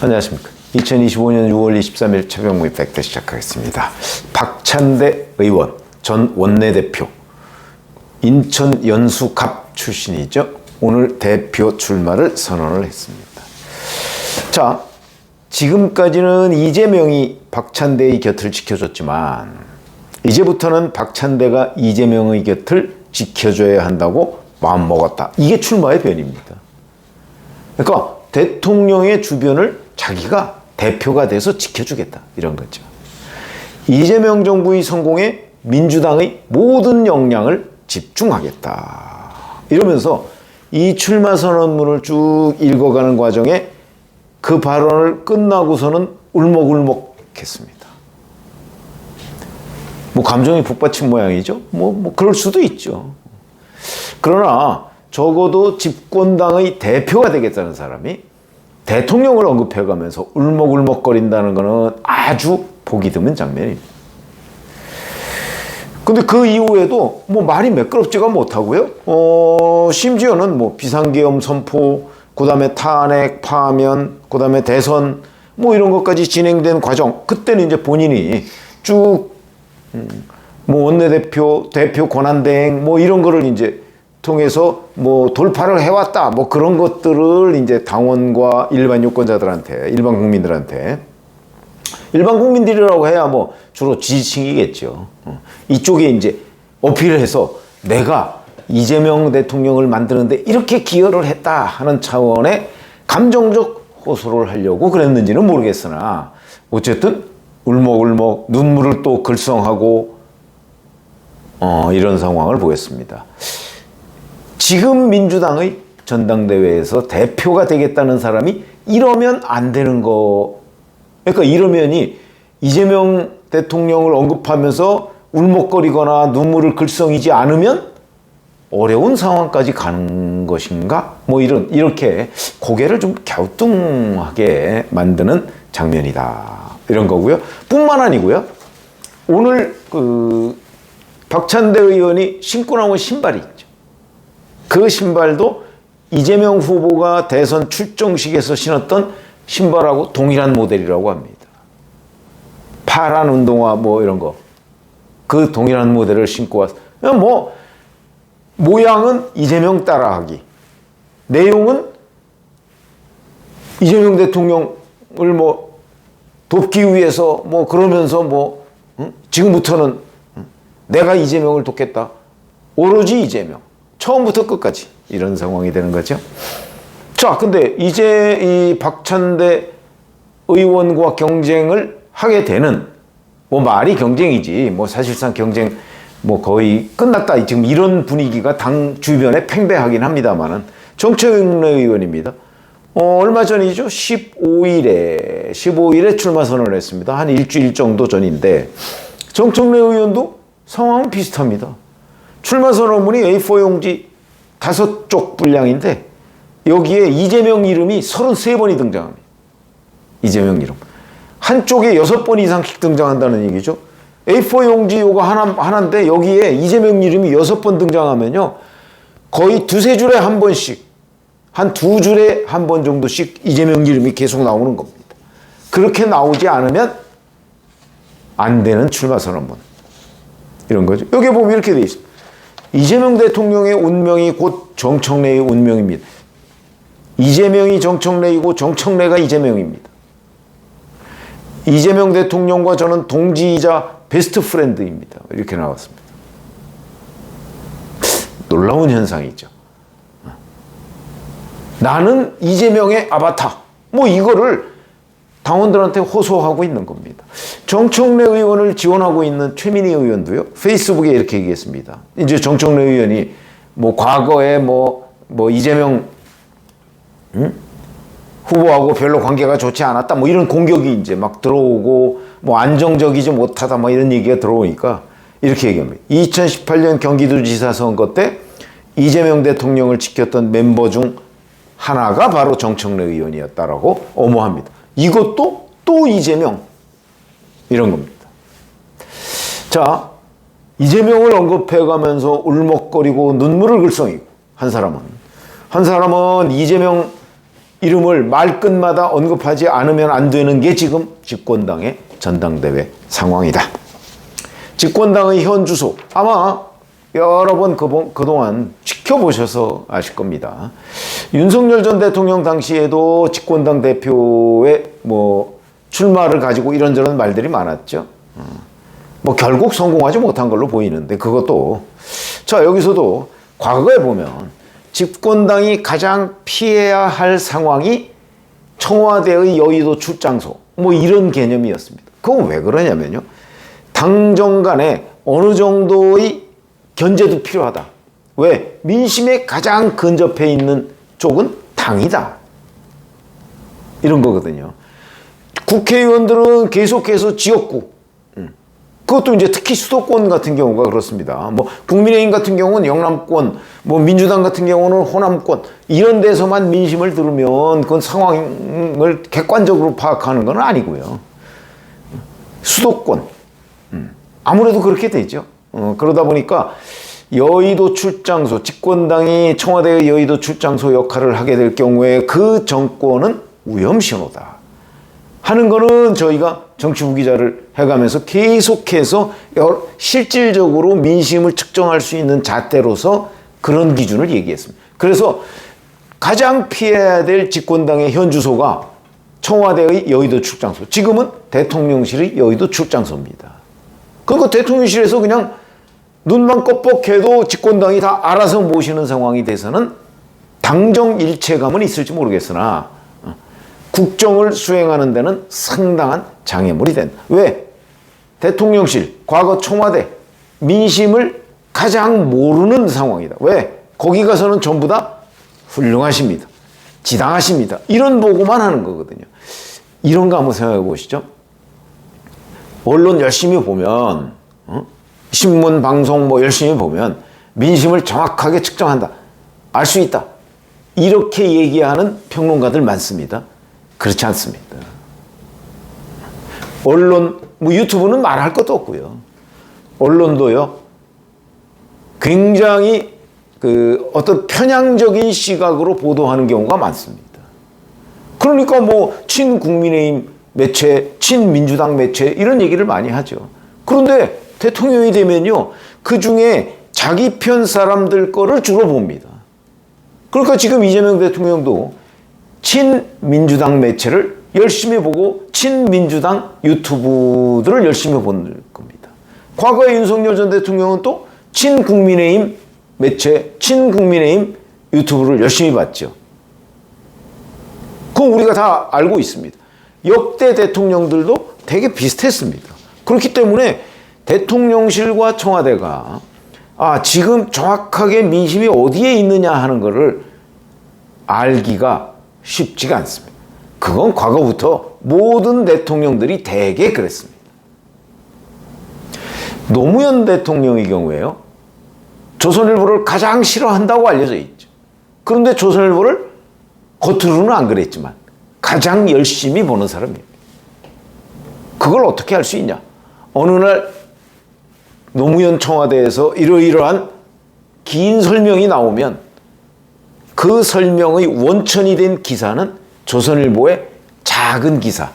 안녕하십니까. 2025년 6월 23일 최병무의 팩트 시작하겠습니다. 박찬대 의원, 전 원내대표, 인천 연수갑 출신이죠. 오늘 대표 출마를 선언을 했습니다. 자, 지금까지는 이재명이 박찬대의 곁을 지켜줬지만 이제부터는 박찬대가 이재명의 곁을 지켜줘야 한다고 마음먹었다. 이게 출마의 변입니다. 그러니까 대통령의 주변을 자기가 대표가 돼서 지켜주겠다, 이런 거죠. 이재명 정부의 성공에 민주당의 모든 역량을 집중하겠다, 이러면서 이 출마 선언문을 쭉 읽어가는 과정에 그 발언을 끝나고서는 울먹울먹했습니다. 뭐 감정이 북받친 모양이죠. 뭐 그럴 수도 있죠. 그러나 적어도 집권당의 대표가 되겠다는 사람이 대통령을 언급해가면서 울먹울먹거린다는 것은 아주 보기 드문 장면입니다. 근데 그 이후에도 뭐 말이 매끄럽지가 못하고요. 심지어는 뭐 비상계엄 선포, 그 다음에 탄핵, 파면, 그 다음에 대선, 뭐 이런 것까지 진행된 과정, 그때는 이제 본인이 쭉, 뭐 원내대표, 대표 권한대행, 뭐 이런 거를 이제 통해서 뭐 돌파를 해왔다, 뭐 그런 것들을 이제 당원과 일반 유권자들한테, 일반 국민들한테, 일반 국민들이라고 해야 뭐 주로 지지층이겠죠. 이쪽에 이제 어필을 해서 내가 이재명 대통령을 만드는데 이렇게 기여를 했다 하는 차원의 감정적 호소를 하려고 그랬는지는 모르겠으나 어쨌든 울먹울먹 눈물을 또 글썽하고 이런 상황을 보였습니다. 지금 민주당의 전당대회에서 대표가 되겠다는 사람이 이러면 안 되는 거. 그러니까 이러면이 이재명 대통령을 언급하면서 울먹거리거나 눈물을 글썽이지 않으면 어려운 상황까지 가는 것인가? 뭐 이렇게 고개를 좀 갸우뚱하게 만드는 장면이다, 이런 거고요. 뿐만 아니고요. 오늘 박찬대 의원이 신고 나온 신발이 있죠. 그 신발도 이재명 후보가 대선 출정식에서 신었던 신발하고 동일한 모델이라고 합니다. 파란 운동화 뭐 이런 거. 그 동일한 모델을 신고 왔어. 뭐 모양은 이재명 따라하기. 내용은 이재명 대통령을 뭐 돕기 위해서 뭐 그러면서 뭐 지금부터는 내가 이재명을 돕겠다. 오로지 이재명. 처음부터 끝까지 이런 상황이 되는 거죠. 자, 근데 이제 이 박찬대 의원과 경쟁을 하게 되는, 뭐 말이 경쟁이지 뭐 사실상 경쟁 뭐 거의 끝났다, 지금 이런 분위기가 당 주변에 팽배하긴 합니다만은 정청래 의원입니다. 얼마 전이죠. 15일에 출마 선언을 했습니다. 한 일주일 정도 전인데 정청래 의원도 상황은 비슷합니다. 출마 선언문이 A4 용지 5쪽 분량인데 여기에 이재명 이름이 33번이 등장합니다. 이재명 이름. 한쪽에 6번 이상씩 등장한다는 얘기죠. A4 용지 요거 하나인데 여기에 이재명 이름이 6번 등장하면요. 거의 2-3줄에 한 번씩, 한 2줄에 한 번 정도씩 이재명 이름이 계속 나오는 겁니다. 그렇게 나오지 않으면 안 되는 출마 선언문. 이런 거죠. 여기 보면 이렇게 돼 있습니다. 이재명 대통령의 운명이 곧 정청래의 운명입니다. 이재명이 정청래이고 정청래가 이재명입니다. 이재명 대통령과 저는 동지이자 베스트 프렌드입니다. 이렇게 나왔습니다. 놀라운 현상이죠. 나는 이재명의 아바타. 뭐 이거를 당원들한테 호소하고 있는 겁니다. 정청래 의원을 지원하고 있는 최민희 의원도요, 페이스북에 이렇게 얘기했습니다. 이제 정청래 의원이 뭐 과거에 뭐 이재명 후보하고 별로 관계가 좋지 않았다, 뭐 이런 공격이 이제 막 들어오고, 뭐 안정적이지 못하다, 뭐 이런 얘기가 들어오니까 이렇게 얘기합니다. 2018년 경기도지사 선거 때 이재명 대통령을 지켰던 멤버 중 하나가 바로 정청래 의원이었다라고 엄호합니다. 이것도 또 이재명, 이런 겁니다. 자, 이재명을 언급해가면서 울먹거리고 눈물을 글썽이고 한 사람은 한 사람은 이재명 이름을 말끝마다 언급하지 않으면 안 되는 게 지금 집권당의 전당대회 상황이다. 집권당의 현 주소 아마 여러 번 그동안 지켜보셔서 아실 겁니다. 윤석열 전 대통령 당시에도 집권당 대표의 출마를 가지고 이런저런 말들이 많았죠. 결국 성공하지 못한 걸로 보이는데 그것도 자 여기서도 과거에 보면 집권당이 가장 피해야 할 상황이 청와대의 여의도 출장소 이런 개념이었습니다. 그건 왜 그러냐면요. 당정 간에 어느 정도의 견제도 필요하다. 왜? 민심에 가장 근접해 있는 쪽은 당이다. 이런 거거든요. 국회의원들은 계속해서 지역구, 그것도 이제 특히 수도권 같은 경우가 그렇습니다. 국민의힘 같은 경우는 영남권, 민주당 같은 경우는 호남권, 이런 데서만 민심을 들으면 그건 상황을 객관적으로 파악하는 건 아니고요. 수도권, 아무래도 그렇게 되죠. 그러다 보니까 여의도 출장소, 집권당이 청와대의 여의도 출장소 역할을 하게 될 경우에 그 정권은 위험신호다 하는 거는 저희가 정치부 기자를 해가면서 계속해서 실질적으로 민심을 측정할 수 있는 잣대로서 그런 기준을 얘기했습니다. 그래서 가장 피해야 될 집권당의 현 주소가 청와대의 여의도 출장소, 지금은 대통령실의 여의도 출장소입니다. 그러니까 대통령실에서 그냥 눈만 껌뻑해도 집권당이 다 알아서 모시는 상황이 돼서는 당정 일체감은 있을지 모르겠으나 국정을 수행하는 데는 상당한 장애물이 된다. 왜? 대통령실, 과거 청와대, 민심을 가장 모르는 상황이다. 왜? 거기 가서는 전부 다 훌륭하십니다. 지당하십니다. 이런 보고만 하는 거거든요. 이런 거 한번 생각해 보시죠. 언론 열심히 보면, 신문, 방송 열심히 보면 민심을 정확하게 측정한다. 알 수 있다. 이렇게 얘기하는 평론가들 많습니다. 그렇지 않습니다. 언론, 유튜브는 말할 것도 없고요. 언론도요, 굉장히 어떤 편향적인 시각으로 보도하는 경우가 많습니다. 그러니까 친국민의힘 매체, 친민주당 매체 이런 얘기를 많이 하죠. 그런데 대통령이 되면요, 그 중에 자기 편 사람들 거를 주로 봅니다. 그러니까 지금 이재명 대통령도 친민주당 매체를 열심히 보고 친민주당 유튜브들을 열심히 보는 겁니다. 과거에 윤석열 전 대통령은 또 친국민의힘 매체, 친국민의힘 유튜브를 열심히 봤죠. 그건 우리가 다 알고 있습니다. 역대 대통령들도 되게 비슷했습니다. 그렇기 때문에 대통령실과 청와대가 지금 정확하게 민심이 어디에 있느냐 하는 것을 알기가 쉽지가 않습니다. 그건 과거부터 모든 대통령들이 대개 그랬습니다. 노무현 대통령의 경우에요, 조선일보를 가장 싫어한다고 알려져 있죠. 그런데 조선일보를 겉으로는 안 그랬지만 가장 열심히 보는 사람입니다. 그걸 어떻게 할 수 있냐? 어느 날 노무현 청와대에서 이러이러한 긴 설명이 나오면 그 설명의 원천이 된 기사는 조선일보의 작은 기사,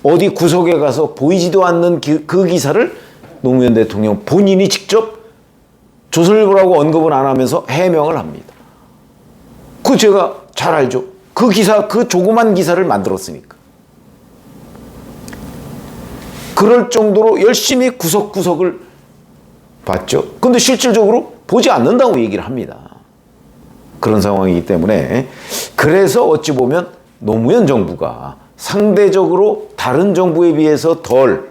어디 구석에 가서 보이지도 않는 그 기사를 노무현 대통령 본인이 직접 조선일보라고 언급은 안 하면서 해명을 합니다. 그거 제가 잘 알죠. 그 기사, 그 조그만 기사를 만들었으니까. 그럴 정도로 열심히 구석구석을 봤죠. 근데 실질적으로 보지 않는다고 얘기를 합니다. 그런 상황이기 때문에, 그래서 어찌 보면 노무현 정부가 상대적으로 다른 정부에 비해서 덜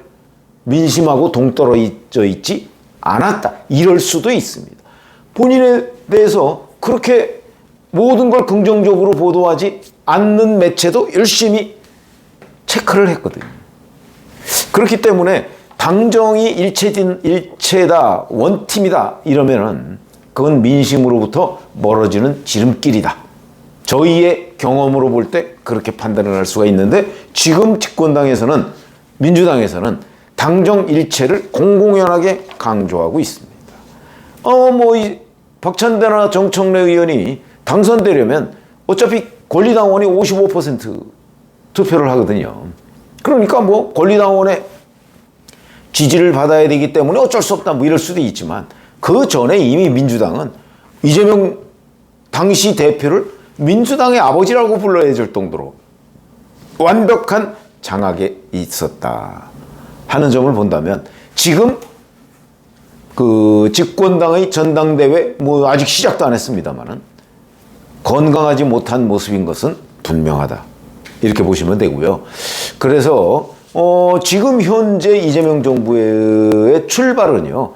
민심하고 동떨어져 있지 않았다, 이럴 수도 있습니다. 본인에 대해서 그렇게 모든 걸 긍정적으로 보도하지 않는 매체도 열심히 체크를 했거든요. 그렇기 때문에 당정이 일체다, 원팀이다 이러면은 그건 민심으로부터 멀어지는 지름길이다. 저희의 경험으로 볼 때 그렇게 판단을 할 수가 있는데, 지금 집권당에서는, 민주당에서는 당정 일체를 공공연하게 강조하고 있습니다. 이 박찬대나 정청래 의원이 당선되려면 어차피 권리당원이 55% 투표를 하거든요. 그러니까 뭐 권리당원의 지지를 받아야 되기 때문에 어쩔 수 없다 뭐 이럴 수도 있지만 그 전에 이미 민주당은 이재명 당시 대표를 민주당의 아버지라고 불러야 될 정도로 완벽한 장악에 있었다 하는 점을 본다면 지금 그 집권당의 전당대회 뭐 아직 시작도 안 했습니다만은 건강하지 못한 모습인 것은 분명하다 이렇게 보시면 되고요. 그래서 지금 현재 이재명 정부의 출발은요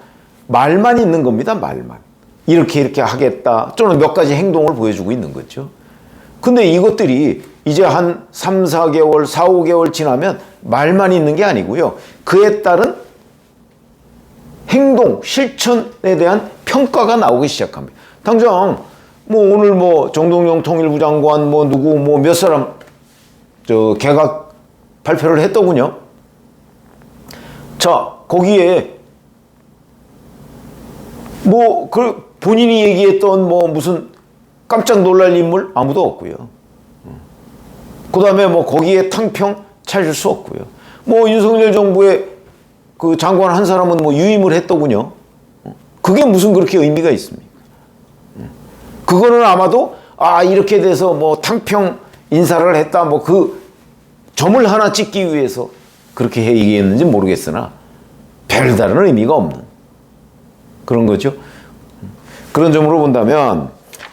말만 있는 겁니다. 말만 이렇게 하겠다 또는 몇 가지 행동을 보여주고 있는 거죠. 근데 이것들이 이제 한 3, 4개월, 4, 5개월 지나면 말만 있는 게 아니고요. 그에 따른 행동, 실천에 대한 평가가 나오기 시작합니다. 당장 뭐 오늘 뭐 정동영 통일부 장관 뭐 누구 뭐 몇 사람 개각 발표를 했더군요. 자, 거기에 뭐 그 본인이 얘기했던 뭐 무슨 깜짝 놀랄 인물 아무도 없고요. 그다음에 뭐 거기에 탕평 찾을 수 없고요. 뭐 윤석열 정부의 그 장관 한 사람은 뭐 유임을 했더군요. 그게 무슨 그렇게 의미가 있습니까? 그거는 아마도 이렇게 돼서 뭐 탕평 인사를 했다 뭐 그 점을 하나 찍기 위해서 그렇게 얘기했는지 모르겠으나 별다른 의미가 없는 그런 거죠. 그런 점으로 본다면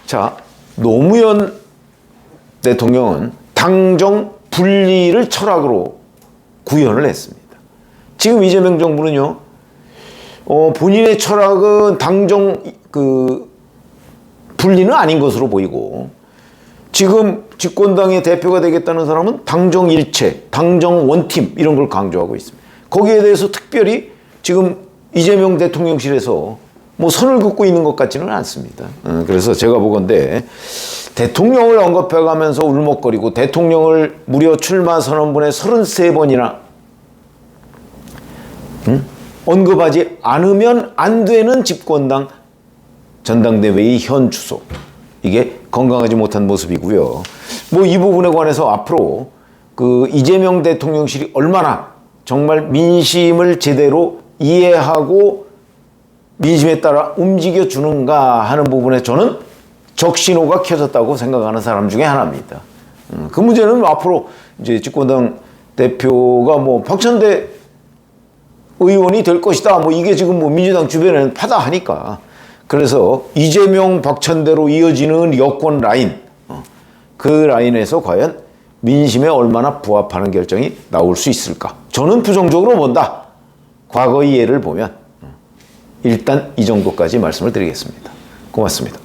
자 노무현 대통령은 당정 분리를 철학으로 구현을 했습니다. 지금 이재명 정부는요 본인의 철학은 당정 그 분리는 아닌 것으로 보이고 지금 집권당의 대표가 되겠다는 사람은 당정 일체, 당정 원팀 이런 걸 강조하고 있습니다. 거기에 대해서 특별히 지금 이재명 대통령실에서 뭐 선을 긋고 있는 것 같지는 않습니다. 그래서 제가 보건대 대통령을 언급해가면서 울먹거리고 대통령을 무려 출마 선언문에 33번이나 언급하지 않으면 안 되는 집권당 전당대회의 현 주소 이게 건강하지 못한 모습이고요. 뭐 이 부분에 관해서 앞으로 그 이재명 대통령실이 얼마나 정말 민심을 제대로 이해하고 민심에 따라 움직여 주는가 하는 부분에 저는 적신호가 켜졌다고 생각하는 사람 중에 하나입니다. 그 문제는 앞으로 이제 집권당 대표가 뭐 박찬대 의원이 될 것이다. 뭐 이게 지금 뭐 민주당 주변에는 파다하니까. 그래서 이재명 박찬대로 이어지는 여권 라인, 그 라인에서 과연 민심에 얼마나 부합하는 결정이 나올 수 있을까? 저는 부정적으로 본다. 과거의 예를 보면 일단 이 정도까지 말씀을 드리겠습니다. 고맙습니다.